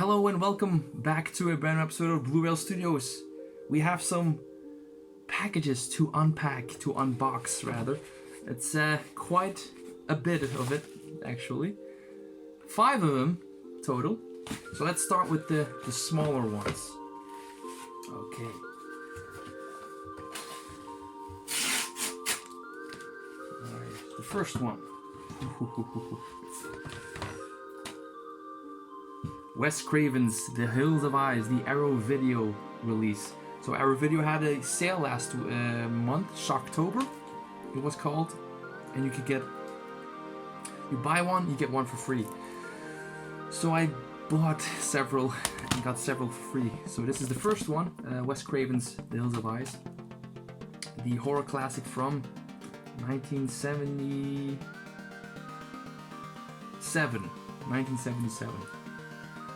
Hello and welcome back to a brand new episode of Blureel Studios. We have some packages to unpack, to unbox rather. It's quite a bit of it, actually. 5 of them total. So let's start with the smaller ones. Okay. Alright, the first one. Wes Craven's The Hills of Eyes, the Arrow Video release. So Arrow Video had a sale last month, Shocktober it was called, and you could get, you buy one, you get one for free. So I bought several and got several for free. So this is the first one, Wes Craven's The Hills of Eyes, the horror classic from 1977.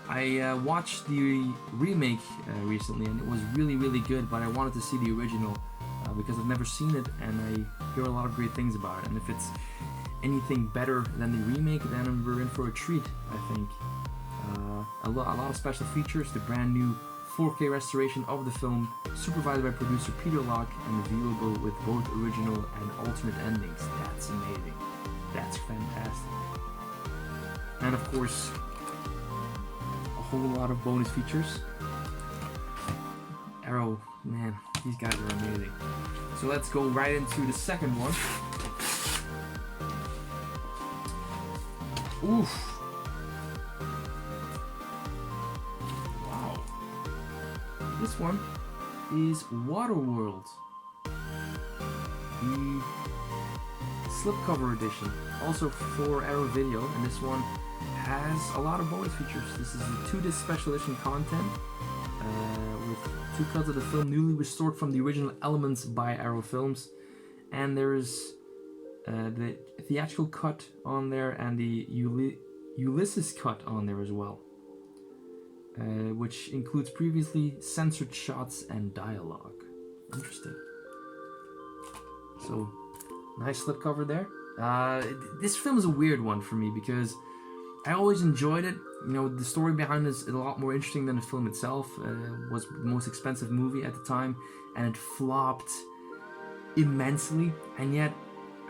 I watched the remake recently and it was really good, but I wanted to see the original because I've never seen it and I hear a lot of great things about it, and if it's anything better than the remake, then we're in for a treat, I think. A lot of special features, the brand new 4K restoration of the film, supervised by producer Peter Locke and viewable with both original and alternate endings. That's amazing. That's fantastic. And of course, a whole lot of bonus features. Arrow, man, these guys are amazing. So let's go right into the second one. Oof. Wow. This one is Waterworld, the slipcover edition, also for Arrow Video, and this one has a lot of bonus features. This is the 2-disc special edition content with 2 cuts of the film newly restored from the original elements by Arrow Films, and there's the theatrical cut on there and the Ulysses cut on there as well, which includes previously censored shots and dialogue. Interesting. So, nice slipcover there. This film is a weird one for me because I always enjoyed it. You know, the story behind it is a lot more interesting than the film itself. It was the most expensive movie at the time, and it flopped immensely. And yet,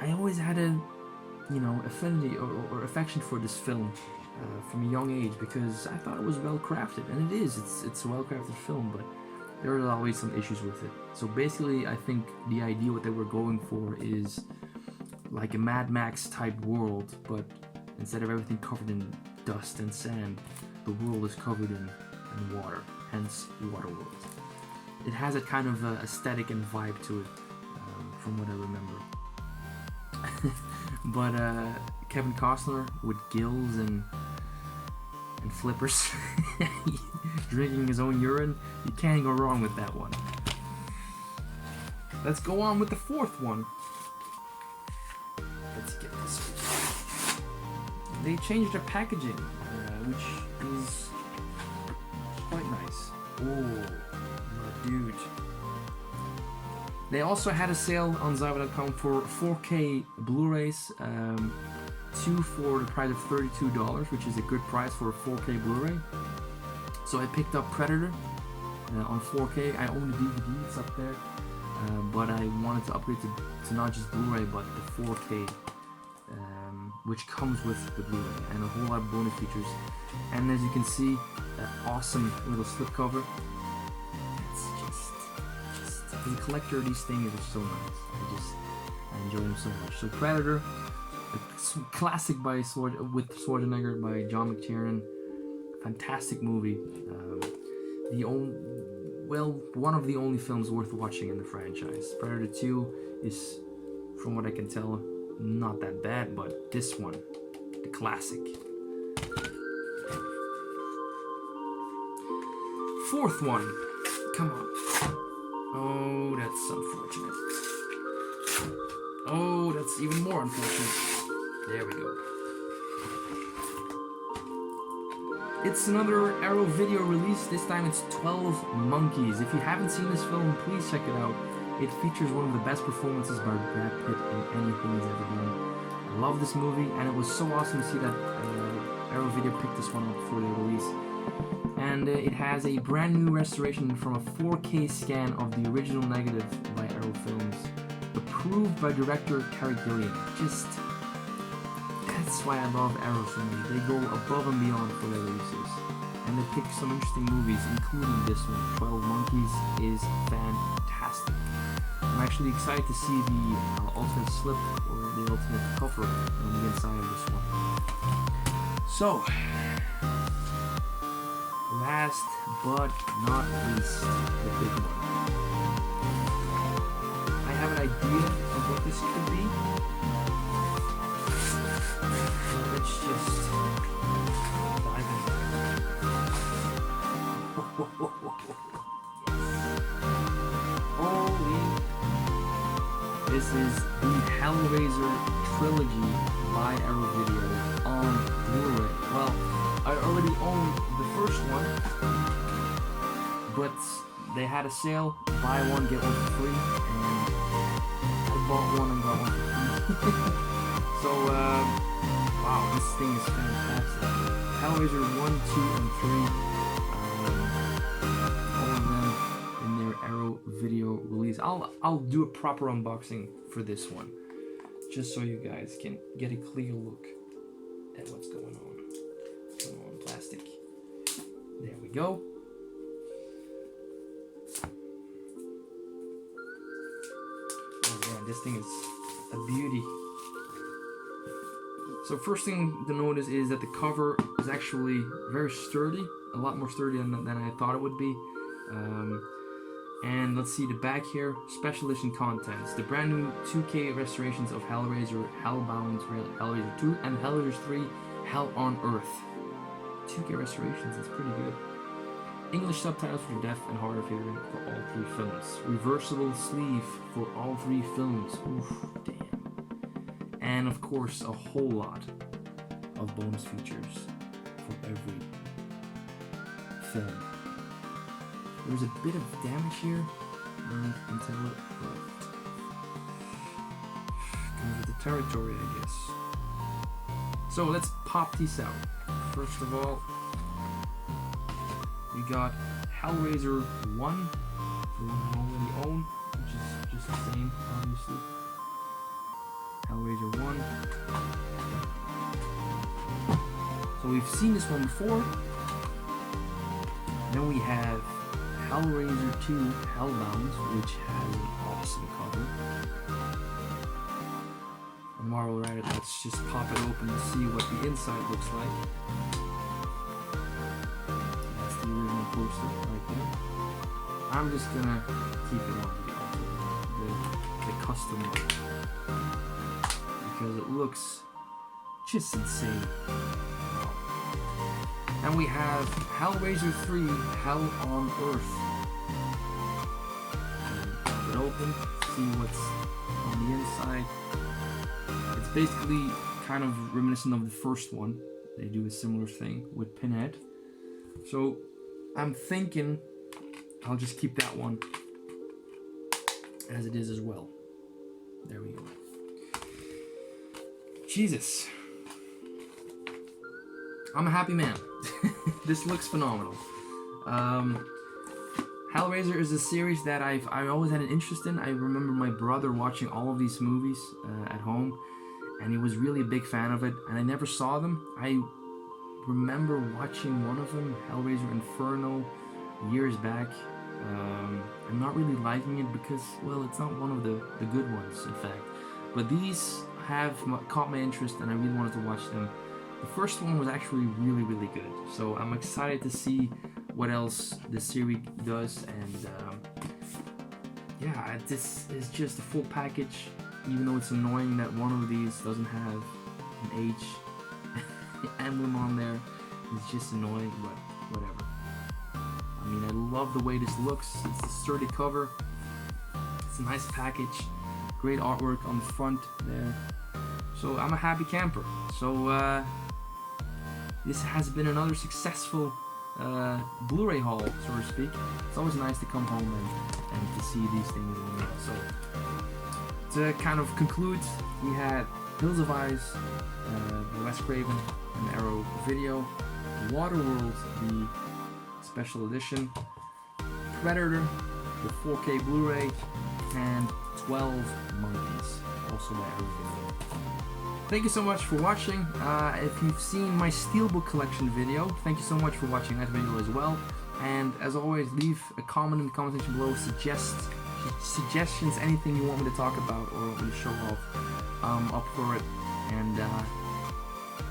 I always had a, affinity or affection for this film from a young age because I thought it was well crafted, and it is. It's a well crafted film, but there are always some issues with it. So basically, I think the idea what they were going for is like a Mad Max type world, but instead of everything covered in dust and sand, the world is covered in water, hence Waterworld. It has a kind of aesthetic and vibe to it, from what I remember. But Kevin Costner with gills and flippers, drinking his own urine, you can't go wrong with that one. Let's go on with the fourth one. Let's get this one. They changed their packaging, which is quite nice. Oh, dude. They also had a sale on Zyva.com for 4K Blu-rays, 2 for the price of $32, which is a good price for a 4K Blu-ray. So I picked up Predator on 4K. I own the DVD, it's up there, but I wanted to upgrade to not just Blu-ray, but the 4K. Which comes with the Blu-ray, and a whole lot of bonus features. And as you can see, that awesome little slipcover. It's just as a collector, these things are so nice. I enjoy them so much. So Predator, a classic by with Schwarzenegger by John McTiernan. Fantastic movie. One of the only films worth watching in the franchise. Predator 2 is, from what I can tell, not that bad, but this one, the classic. Fourth one, come on. Oh, that's unfortunate. Oh, that's even more unfortunate. There we go. It's another Arrow Video release. This time it's 12 Monkeys. If you haven't seen this film, please check it out. It features one of the best performances by Brad Pitt in anything he's ever done. I love this movie, and it was so awesome to see that Arrow Video picked this one up for the release. And it has a brand new restoration from a 4K scan of the original negative by Arrow Films, approved by director Carrie Gilliam. That's why I love Arrow so much. They go above and beyond for their releases. And they pick some interesting movies, including this one. 12 Monkeys is fantastic. I'm actually excited to see the alternate slip or the alternate cover on the inside of this one. So, last but not least, the big one. I have an idea of what this could be. Let's just dive in. Holy! This is the Hellraiser trilogy by Arrow Video on Blu-ray. Well, I already owned the first one, but they had a sale, buy one get one for free, and I bought one and got one for free. So, wow, this thing is fantastic. Hellraiser 1, 2, and 3, all of them in their Arrow Video release. I'll do a proper unboxing for this one, just so you guys can get a clear look at what's going on. Plastic. There we go. Oh man, this thing is a beauty. So first thing to notice is that the cover is actually very sturdy, a lot more sturdy than I thought it would be. And let's see the back here, special edition contents. The brand new 2K restorations of Hellraiser, Hellbound, Hellraiser 2, and Hellraiser 3, Hell on Earth. 2K restorations, it's pretty good. English subtitles for deaf and hard of hearing for all 3 films. Reversible sleeve for all 3 films. Oof, damn. And of course, a whole lot of bonus features for every film. There's a bit of damage here. I don't know if you can tell it, but comes with the territory, I guess. So let's pop these out. First of all, we got Hellraiser 1, the one I already own, which is just the same, obviously. Hellraiser 1. So we've seen this one before. Then we have Hellraiser 2 Hellbound, which has an awesome cover. And while we're at it, let's just pop it open to see what the inside looks like. That's the original poster right there. I'm just gonna keep it on the custom one because it looks just insane. And we have Hellraiser 3 Hell on Earth. Pop it open, see what's on the inside. It's basically kind of reminiscent of the first one. They do a similar thing with Pinhead. So I'm thinking I'll just keep that one as it is as well. There we go. Jesus. I'm a happy man. This looks phenomenal. Hellraiser is a series that I always had an interest in. I remember my brother watching all of these movies at home, and he was really a big fan of it, and I never saw them. I remember watching one of them, Hellraiser Inferno, years back. I'm not really liking it because, well, it's not one of the good ones, in fact. But these have caught my interest, and I really wanted to watch them. The first one was actually really, really good. So I'm excited to see what else this series does. And yeah, this is just a full package. Even though it's annoying that one of these doesn't have an H emblem on there. It's just annoying, but whatever. I mean, I love the way this looks. It's a sturdy cover. It's a nice package. Great artwork on the front there. So I'm a happy camper. So this has been another successful Blu-ray haul, so to speak. It's always nice to come home and to see these things in the mail. So to kind of conclude, we had Hills of Eyes, Wes Craven, and Arrow Video. Waterworld, the special edition, Predator, the 4K Blu-ray, and 12 Monkeys, also by everything. Thank you so much for watching. If you've seen my Steelbook collection video, thank you so much for watching that video as well. And as always, leave a comment in the comment section below, suggestions, anything you want me to talk about or want me to show off. I'm up for it. And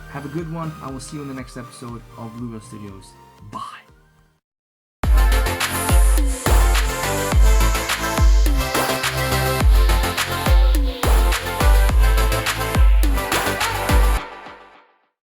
have a good one. I will see you in the next episode of Blureel Studios. Bye.